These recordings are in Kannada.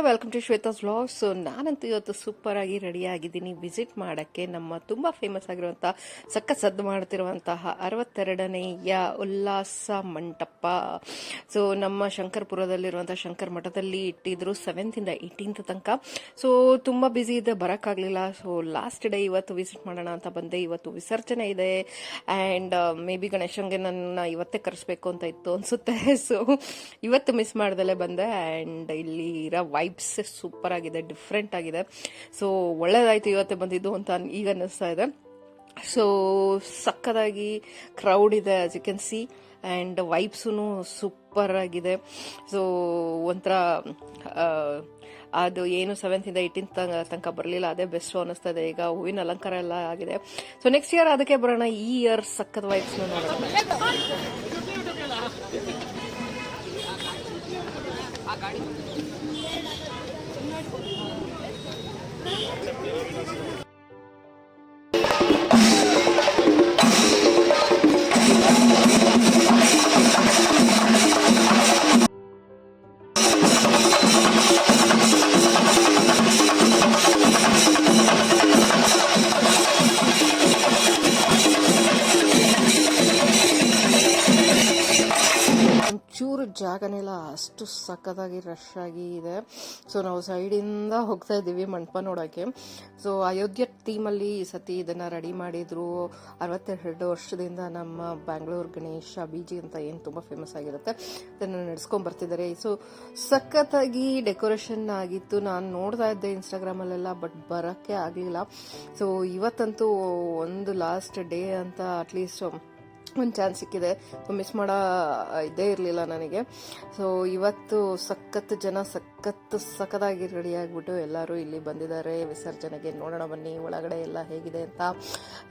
Welcome to Shweta's vlog. So ನಾನಂತೂ ಇವತ್ತು ಸೂಪರ್ ಆಗಿ ರೆಡಿ ಆಗಿದ್ದೀನಿ ವಿಸಿಟ್ ಮಾಡೋಕ್ಕೆ ನಮ್ಮ ತುಂಬ ಫೇಮಸ್ ಆಗಿರುವಂಥ ಸದ್ದು ಮಾಡ್ತಿರುವಂತಹ 62ನೇಯ ಉಲ್ಲಾಸ ಮಂಟಪ. ಸೊ ನಮ್ಮ ಶಂಕರ್ಪುರದಲ್ಲಿರುವಂಥ ಶಂಕರ್ ಮಠದಲ್ಲಿ ಇಟ್ಟಿದ್ರು 7th ಇಂದ 18th ತನಕ. ಸೊ ತುಂಬ ಬ್ಯುಸಿ ಇದೆ, ಬರೋಕ್ಕಾಗಲಿಲ್ಲ. ಸೊ ಲಾಸ್ಟ್ ಡೇ ಇವತ್ತು ವಿಸಿಟ್ ಮಾಡೋಣ ಅಂತ ಬಂದೆ. ಇವತ್ತು ವಿಸರ್ಜನೆ ಇದೆ ಆ್ಯಂಡ್ ಮೇ ಬಿ ಗಣೇಶಂಗೆ ನನ್ನ ಇವತ್ತೇ ಕರೆಸ್ಬೇಕು ಅಂತ ಇತ್ತು ಅನಿಸುತ್ತೆ. ಸೊ ಇವತ್ತು ಮಿಸ್ ಮಾಡ್ದಲೇ ಬಂದೆ ಆ್ಯಂಡ್ ಇಲ್ಲಿ ಇರೋ ವೈಬ್ಸ್ ಸೂಪರ್ ಆಗಿದೆ, ಡಿಫ್ರೆಂಟ್ ಆಗಿದೆ. ಸೊ ಒಳ್ಳೇದಾಯ್ತು ಇವತ್ತೇ ಬಂದಿದ್ದು ಅಂತ ಈಗ ಅನ್ನಿಸ್ತಾ ಇದೆ. ಸೊ ಸಕ್ಕದಾಗಿ ಕ್ರೌಡ್ ಇದೆ as you can see and ವೈಬ್ಸೂ ಸೂಪರ್ ಆಗಿದೆ. ಸೊ ಒಂಥರ ಅದು ಏನು 7th ಇಂದ 18th ತನಕ ಬರಲಿಲ್ಲ, ಅದೇ ಬೆಸ್ಟ್ ಅನ್ನಿಸ್ತಾ ಇದೆ. ಈಗ ಹೂವಿನ ಅಲಂಕಾರ ಎಲ್ಲ ಆಗಿದೆ. ಸೊ ನೆಕ್ಸ್ಟ್ ಇಯರ್ ಅದಕ್ಕೆ ಬರೋಣ. ಈ ಇಯರ್ ಸಕ್ಕದ ವೈಬ್ಸ್ನ ನೋಡೋಣ. ಚೂರು ಜಾಗನೆಲ್ಲ ಅಷ್ಟು ಸಖತ್ತಾಗಿ ರಶ್ ಆಗಿ ಇದೆ. ಸೊ ನಾವು ಸೈಡಿಂದ ಹೋಗ್ತಾ ಇದ್ದೀವಿ ಮಂಟಪ ನೋಡೋಕ್ಕೆ. ಸೊ ಅಯೋಧ್ಯೆ ಥೀಮಲ್ಲಿ ಈ ಸತಿ ಇದನ್ನು ರೆಡಿ ಮಾಡಿದ್ರು. 62 ವರ್ಷದಿಂದ ನಮ್ಮ ಬ್ಯಾಂಗ್ಳೂರ್ ಗಣೇಶ ಬೀಜಿ ಅಂತ ಏನು ತುಂಬ ಫೇಮಸ್ ಆಗಿರುತ್ತೆ, ಅದನ್ನು ನಡೆಸ್ಕೊಂಡು ಬರ್ತಿದ್ದಾರೆ. ಸೊ ಸಖತ್ತಾಗಿ ಡೆಕೋರೇಷನ್ ಆಗಿತ್ತು. ನಾನು ನೋಡ್ತಾ ಇದ್ದೆ ಇನ್ಸ್ಟಾಗ್ರಾಮಲ್ಲೆಲ್ಲ, ಬಟ್ ಬರೋಕ್ಕೆ ಆಗಲಿಲ್ಲ. ಸೊ ಇವತ್ತಂತೂ ಒಂದು ಲಾಸ್ಟ್ ಡೇ ಅಂತ ಅಟ್ಲೀಸ್ಟ್ ಒಂದು ಚಾನ್ಸ್ ಸಿಕ್ಕಿದೆ. ಮಿಸ್ ಮಾಡೋ ಇದೇ ಇರಲಿಲ್ಲ ನನಗೆ. ಸೊ ಇವತ್ತು ಸಖತ್ ಜನ ಸಖತ್ತಾಗಿ ರೆಡಿ ಆಗಿಬಿಟ್ಟು ಎಲ್ಲರೂ ಇಲ್ಲಿ ಬಂದಿದ್ದಾರೆ ವಿಸರ್ಜನೆಗೆ. ನೋಡೋಣ ಬನ್ನಿ ಒಳಗಡೆ ಎಲ್ಲ ಹೇಗಿದೆ ಅಂತ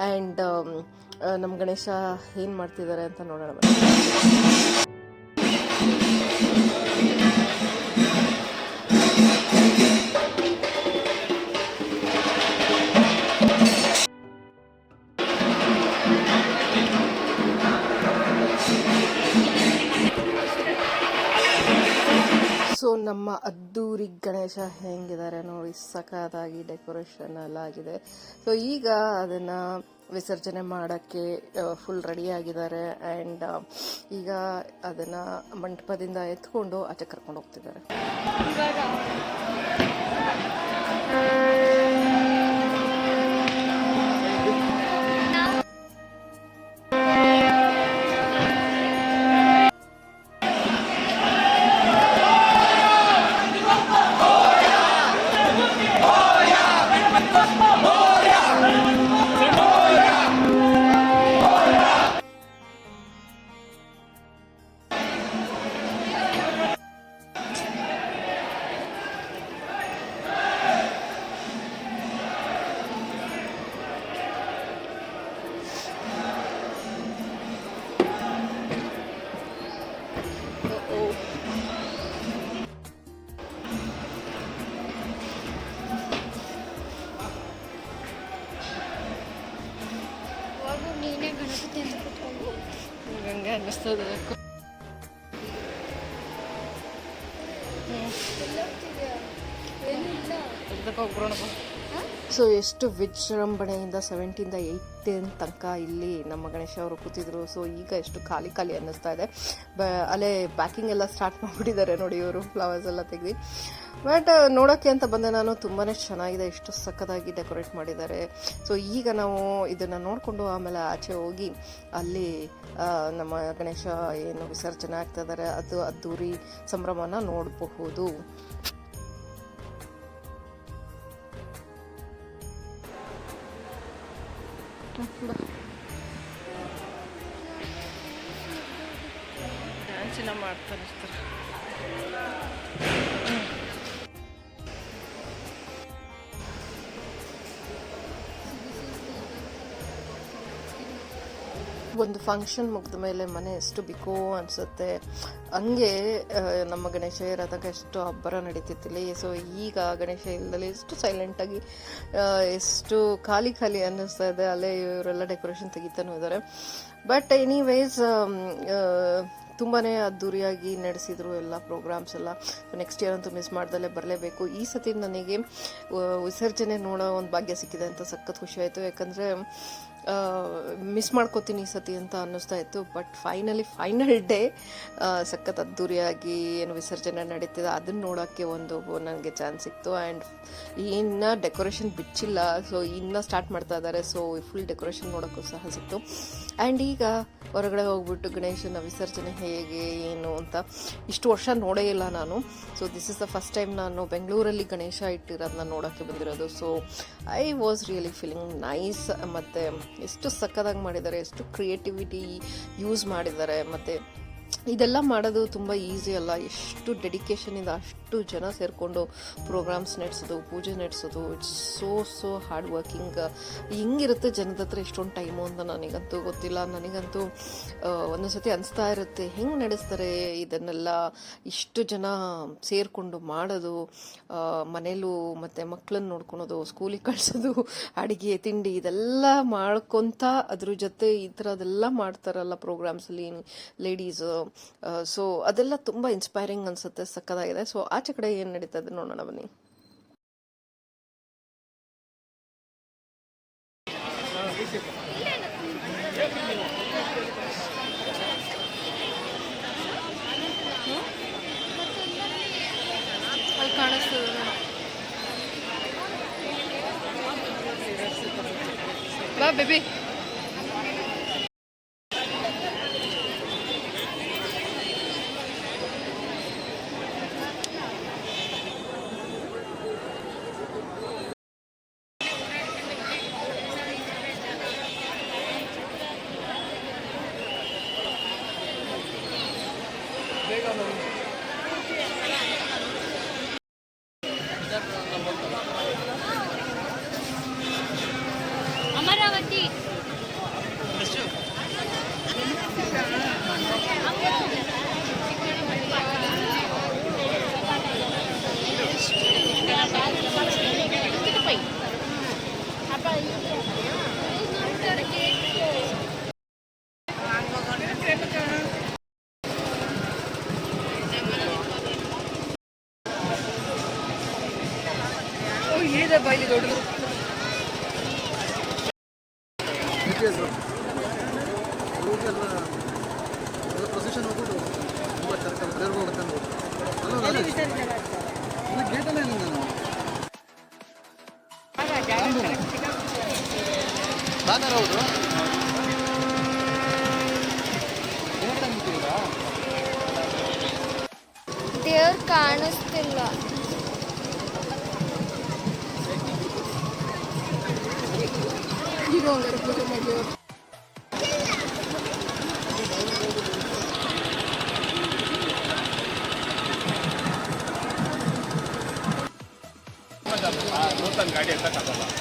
ಆ್ಯಂಡ್ ನಮ್ಮ ಗಣೇಶ ಏನು ಮಾಡ್ತಿದ್ದಾರೆ ಅಂತ ನೋಡೋಣ ಬನ್ನಿ. ಸೊ ನಮ್ಮ ಅದ್ದೂರಿ ಗಣೇಶ ಹೆಂಗಿದ್ದಾರೆ ನೋಡಿ, ಸಖತ್ತಾಗಿ ಡೆಕೋರೇಷನ್ ಎಲ್ಲ ಆಗಿದೆ. ಸೊ ಈಗ ಅದನ್ನು ವಿಸರ್ಜನೆ ಮಾಡೋಕ್ಕೆ ಫುಲ್ ರೆಡಿ ಆಗಿದ್ದಾರೆ ಆ್ಯಂಡ್ ಈಗ ಅದನ್ನು ಮಂಟಪದಿಂದ ಎತ್ಕೊಂಡು ಆಚೆ ಕರ್ಕೊಂಡು ಹೋಗ್ತಿದ್ದಾರೆ. ಗಂಗೆ ಅನ್ನಿಸ್ತದೆ. ಸೊ ಎಷ್ಟು ವಿಜೃಂಭಣೆಯಿಂದ 7th ಇಂದ 18th ತನಕ ಇಲ್ಲಿ ನಮ್ಮ ಗಣೇಶ ಅವರು ಕೂತಿದ್ರು. ಸೊ ಈಗ ಎಷ್ಟು ಖಾಲಿ ಅನ್ನಿಸ್ತಾ ಇದೆ. ಅಲ್ಲೇ ಬ್ಯಾಕಿಂಗ್ ಎಲ್ಲ ಸ್ಟಾರ್ಟ್ ಮಾಡಿಬಿಟ್ಟಿದ್ದಾರೆ ನೋಡಿ ಇವರು, ಫ್ಲವರ್ಸ್ ಎಲ್ಲ ತೆಗೆದು. ಬಟ್ ನೋಡೋಕ್ಕೆ ಅಂತ ಬಂದೆ ನಾನು, ತುಂಬಾ ಚೆನ್ನಾಗಿದೆ, ಎಷ್ಟು ಸಖತ್ತಾಗಿ ಡೆಕೋರೇಟ್ ಮಾಡಿದ್ದಾರೆ. ಸೊ ಈಗ ನಾವು ಇದನ್ನು ನೋಡಿಕೊಂಡು ಆಮೇಲೆ ಆಚೆ ಹೋಗಿ ಅಲ್ಲಿ ನಮ್ಮ ಗಣೇಶ ಏನು ವಿಸರ್ಜನೆ ಆಗ್ತಾ ಇದ್ದಾರೆ ಅದು ಅದ್ದೂರಿ ಸಂಭ್ರಮನ ನೋಡಬಹುದು. ಡ್ಯಾನ್ಸಿನ ಮಾಡ್ತಾರೆ. ಒಂದು ಫಂಕ್ಷನ್ ಮುಗಿದ ಮೇಲೆ ಮನೆ ಎಷ್ಟು ಬಿಕೋ ಅನಿಸುತ್ತೆ. ಹಂಗೆ ನಮ್ಮ ಗಣೇಶ ಇರೋದಾಗ ಎಷ್ಟು ಅಬ್ಬರ ನಡೀತಿತ್ತಿಲ್ಲ. ಸೊ ಈಗ ಗಣೇಶ ಇಲ್ಲದಲ್ಲಿ ಎಷ್ಟು ಸೈಲೆಂಟಾಗಿ ಎಷ್ಟು ಖಾಲಿ ಖಾಲಿ ಅನ್ನಿಸ್ತಾ ಇದೆ. ಅಲ್ಲೇ ಇವರೆಲ್ಲ ಡೆಕೋರೇಷನ್ ತೆಗಿತಾನೂ ಇದ್ದಾರೆ. ಬಟ್ ಎನಿವೇಸ್ ತುಂಬಾ ಅದ್ದೂರಿಯಾಗಿ ನಡೆಸಿದ್ರು ಎಲ್ಲ ಪ್ರೋಗ್ರಾಮ್ಸ್ ಎಲ್ಲ. ನೆಕ್ಸ್ಟ್ ಇಯರ್ ಅಂತೂ ಮಿಸ್ ಮಾಡ್ದಲ್ಲೇ ಬರಲೇಬೇಕು. ಈ ಸತಿ ನನಗೆ ವಿಸರ್ಜನೆ ನೋಡೋ ಒಂದು ಭಾಗ್ಯ ಸಿಕ್ಕಿದೆ ಅಂತ ಸಖತ್ ಖುಷಿ ಆಯಿತು. ಯಾಕಂದರೆ ಮಿಸ್ ಮಾಡ್ಕೋತೀನಿ ಈ ಸತಿ ಅಂತ ಅನ್ನಿಸ್ತಾ ಇತ್ತು. ಬಟ್ ಫೈನಲ್ ಡೇ ಸಖತ್ ಅದ್ದೂರಿಯಾಗಿ ಏನು ವಿಸರ್ಜನೆ ನಡೀತಿದೆ ಅದನ್ನು ನೋಡೋಕ್ಕೆ ಒಂದು ನನಗೆ ಚಾನ್ಸ್ ಸಿಕ್ತು. ಆ್ಯಂಡ್ ಇನ್ನು ಡೆಕೋರೇಷನ್ ಬಿಚ್ಚಿಲ್ಲ, ಸೊ ಇನ್ನು ಸ್ಟಾರ್ಟ್ ಮಾಡ್ತಾ ಇದ್ದಾರೆ. ಸೊ ಫುಲ್ ಡೆಕೋರೇಷನ್ ನೋಡೋಕ್ಕೂ ಸಹ ಸಿಕ್ತು. ಆ್ಯಂಡ್ ಈಗ ಹೊರಗಡೆ ಹೋಗ್ಬಿಟ್ಟು ಗಣೇಶನ ವಿಸರ್ಜನೆ ಹೇಗೆ ಏನು ಅಂತ ಇಷ್ಟು ವರ್ಷ ನೋಡೇ ಇಲ್ಲ ನಾನು. So this is the first time ನಾನು ಬೆಂಗಳೂರಲ್ಲಿ ಗಣೇಶ ಇಟ್ಟಿರೋದನ್ನ ನೋಡೋಕ್ಕೆ ಬಂದಿರೋದು. So I was really feeling nice. ಮತ್ತು ಎಷ್ಟು ಸಕ್ಕದಾಗಿ ಮಾಡಿದ್ದಾರೆ, ಎಷ್ಟು ಕ್ರಿಯೇಟಿವಿಟಿ ಯೂಸ್ ಮಾಡಿದ್ದಾರೆ. ಮತ್ತು ಇದೆಲ್ಲ ಮಾಡೋದು ತುಂಬ ಈಸಿ ಅಲ್ಲ. ಎಷ್ಟು ಡೆಡಿಕೇಶನಿಂದ ಅಷ್ಟು ಜನ ಸೇರಿಕೊಂಡು ಪ್ರೋಗ್ರಾಮ್ಸ್ ನಡೆಸೋದು, ಪೂಜೆ ನಡೆಸೋದು, ಇಟ್ಸ್ ಸೋ ಹಾರ್ಡ್ ವರ್ಕಿಂಗ್. ಹಿಂಗಿರುತ್ತೆ ಜನದ ಹತ್ರ ಇಷ್ಟೊಂದು ಟೈಮು ಅಂತ ನನಗಂತೂ ಗೊತ್ತಿಲ್ಲ. ನನಗಂತೂ ಒಂದೊಂದು ಸತಿ ಅನಿಸ್ತಾ ಇರುತ್ತೆ, ಹೆಂಗೆ ನಡೆಸ್ತಾರೆ ಇದನ್ನೆಲ್ಲ, ಇಷ್ಟು ಜನ ಸೇರಿಕೊಂಡು ಮಾಡೋದು, ಮನೇಲೂ ಮತ್ತು ಮಕ್ಕಳನ್ನ ನೋಡ್ಕೊಳೋದು, ಸ್ಕೂಲಿಗೆ ಕಳಿಸೋದು, ಅಡುಗೆ ತಿಂಡಿ ಇದೆಲ್ಲ ಮಾಡ್ಕೊತ ಅದ್ರ ಜೊತೆ ಈ ಥರದೆಲ್ಲ ಮಾಡ್ತಾರಲ್ಲ ಪ್ರೋಗ್ರಾಮ್ಸಲ್ಲಿ ಲೇಡೀಸು. ಸೊ ಅದೆಲ್ಲ ತುಂಬ ಇನ್ಸ್ಪೈರಿಂಗ್ ಅನ್ಸುತ್ತೆ, ಸಕ್ಕದಾಗಿದೆ. ಸೊ ಆಚೆ ಕಡೆ ಏನು ನಡೀತಾ ಇದೆ ನೋಡೋಣ ಬನ್ನಿ. ಬಾ ಬೇಬಿ. ಅಮರಾವತಿ ಏನಿದೆ ಬಾಯಿಲಿ ದೊಡ್ಡದು. ಪ್ರೊಸೆಷನ್ ಹೋಗ್ಬಿಟ್ಟು ತುಂಬ ತರಕಾರಿ ಹೊಡ್ಕೊಂಡು ಗೇಟಲ್ಲೇ ಬಾನರ್ ಹೌದು. ದೇವ್ರು ಕಾಣಿಸ್ತಿಲ್ಲ. ಗಾಡಿ ಅಂತ ಹೋಗಿ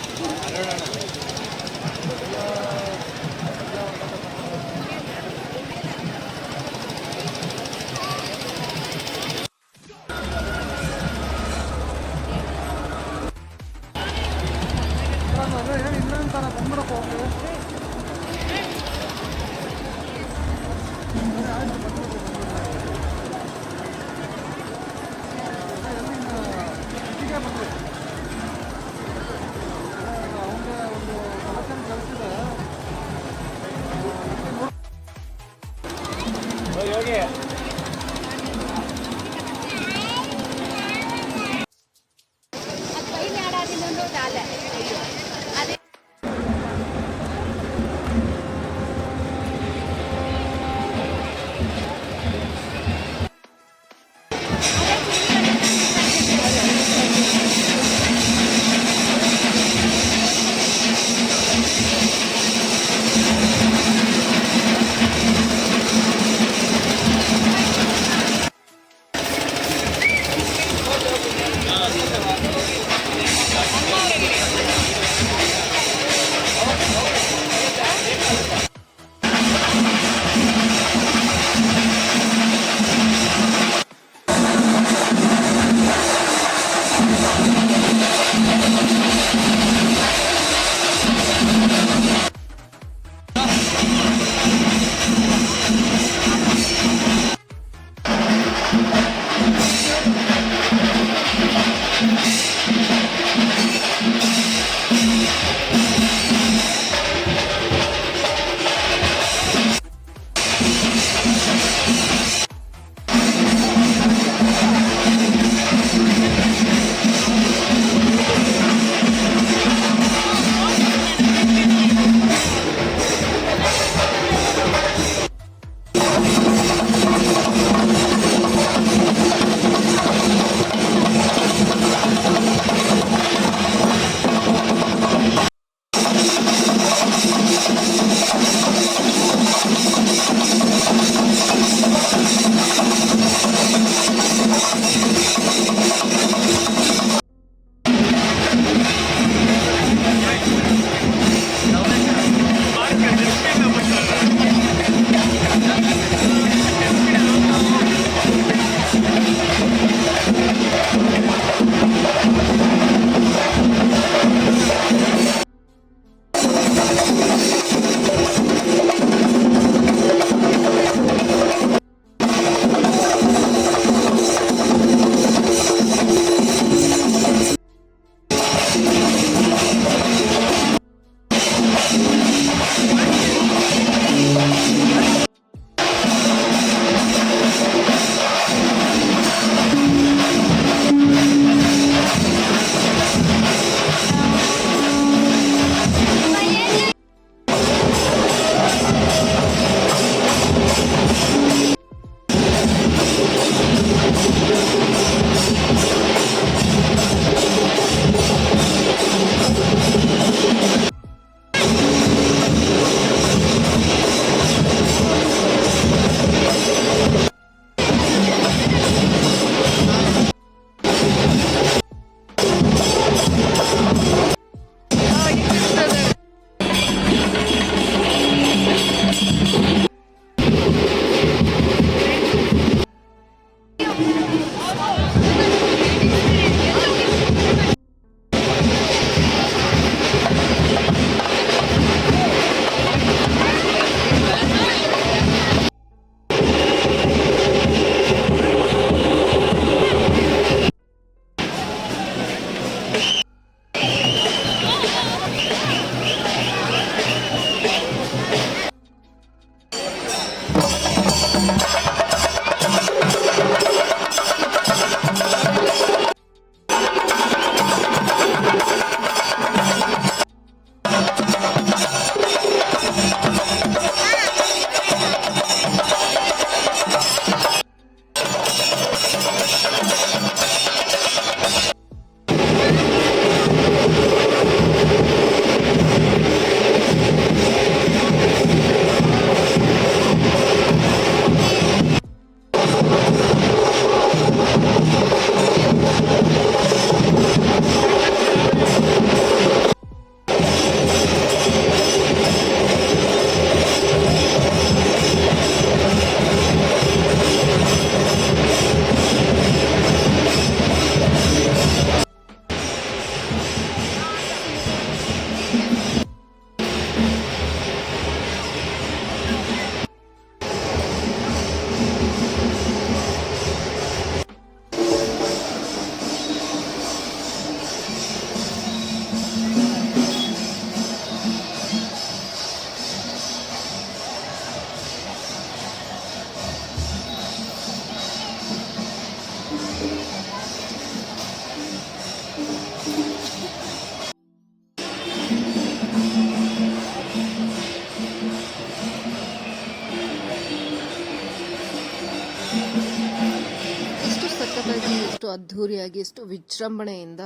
ಎಷ್ಟು ಸಖತ್ತಾಗಿ, ಎಷ್ಟು ಅದ್ಧೂರಿಯಾಗಿ, ಎಷ್ಟು ವಿಜೃಂಭಣೆಯಿಂದ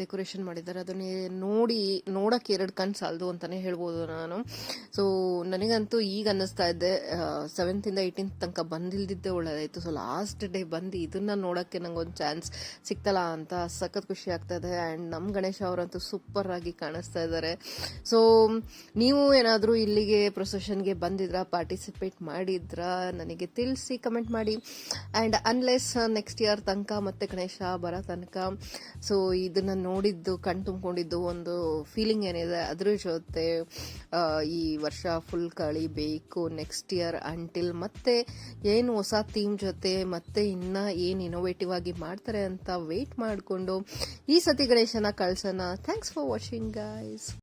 ಡೆಕೋರೇಷನ್ ಮಾಡಿದ್ದಾರೆ. ಅದನ್ನೇ ನೋಡಕ್ಕೆ ಎರಡು ಕಣ್ಣು ಸಾಲದು ಅಂತಾನೆ ಹೇಳ್ಬೋದು ನಾನು. ಸೊ ನನಗಂತೂ ಈಗ ಅನ್ನಿಸ್ತಾ ಇದ್ದೆ 7th ಇಂದ 18th ತನಕ ಬಂದಿಲ್ದಿದ್ದೆ ಒಳ್ಳೇದಾಯ್ತು. ಸೊ ಲಾಸ್ಟ್ ಡೇ ಬಂದು ಇದನ್ನ ನೋಡಕ್ಕೆ ನಂಗೊಂದು ಚಾನ್ಸ್ ಸಿಕ್ತಲ್ಲ ಅಂತ ಸಖತ್ ಖುಷಿ ಆಗ್ತಾ ಇದೆ. ಆ್ಯಂಡ್ ನಮ್ಮ ಗಣೇಶ ಅವರಂತೂ ಸೂಪರ್ ಆಗಿ ಕಾಣಿಸ್ತಾ ಇದ್ದಾರೆ. ಸೊ ನೀವು ಏನಾದರೂ ಇಲ್ಲಿಗೆ ಪ್ರೊಸೆಷನ್ಗೆ ಬಂದಿದ್ರಾ, ಪಾರ್ಟಿಸಿಪೇಟ್ ಮಾಡಿದ್ರಾ, ನನಗೆ ತಿಳಿಸಿ ಕಮೆಂಟ್ ಮಾಡಿ. ಆ್ಯಂಡ್ ಅನ್ಲೆಸ್ ನೆಕ್ಸ್ಟ್ ಇಯರ್ ತನಕ ಮತ್ತೆ ಗಣೇಶ ಬರೋ ತನಕ ಸೊ ಇದನ್ನ ನೋಡಿದ್ದು ಕಣ್ ತುಂಬಿಕೊಂಡಿದ್ದು ಒಂದು ಫೀಲಿಂಗ್ ಏನಿದೆ ಅದ್ರ ಜೊತೆ ಈ ವರ್ಷ ಫುಲ್ ಕಳಿಬೇಕು. ನೆಕ್ಸ್ಟ್ ಇಯರ್ ಅಂಟಿಲ್ ಮತ್ತೆ ಏನು ಹೊಸ ಥೀಮ್ ಜೊತೆ ಮತ್ತೆ ಇನ್ನ ಏನು ಇನೋವೇಟಿವ್ ಆಗಿ ಮಾಡ್ತಾರೆ ಅಂತ ವೇಟ್ ಮಾಡಿಕೊಂಡು ಈ ಸತಿ ಗಣೇಶನ ಕಳ್ಸೋಣ. Thanks for watching guys.